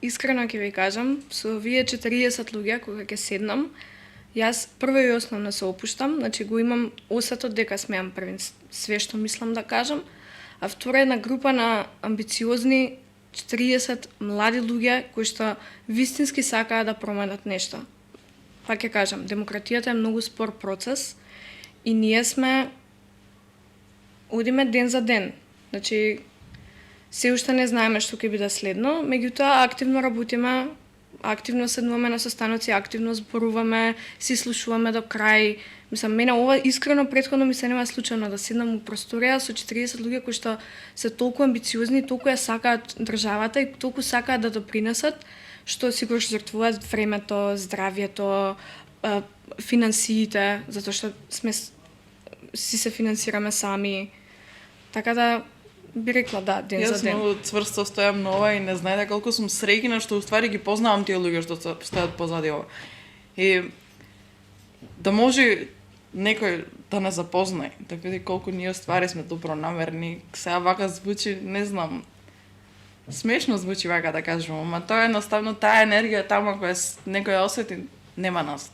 искрено ќе ви кажам, со овие 40 луѓе кога ќе седнам, јас прво и основно се опуштам, значи го имам осетот дека смеам првен све што мислам да кажам, а втора една група на амбициозни 40 млади луѓе кои што вистински сакаат да променат нешто. Па ќе кажам, демократијата е многу спор процес и ние одиме ден за ден. Значи, се уште не знаеме што ќе биде следно, меѓутоа активно работиме, активно седнуваме на состаноци, активно зборуваме, си слушуваме до крај. Мислам, мене ова искрено претходно ми се нема случајно да седнам у просторија со 40 луѓе кои што се толку амбициозни, толку ја сакаат државата и толку сакаат да допринесат, што сигурно ќе жртвуваат времето, здравјето, финансиите, затоа што си се финансираме сами. Така да би рекла да, ден за ден. Јас многу цврсто стојам на ова и не знаете колку сум среќна што уствари ги познавам тие луѓе што стојат позади ова. И да може некој да не запознае, да види колку ние ствари сме добронамерни. Сега вака звучи, не знам, смешно звучи вака да кажам, ама тоа е едноставно таа енергија тама која некој ја осети, нема нас.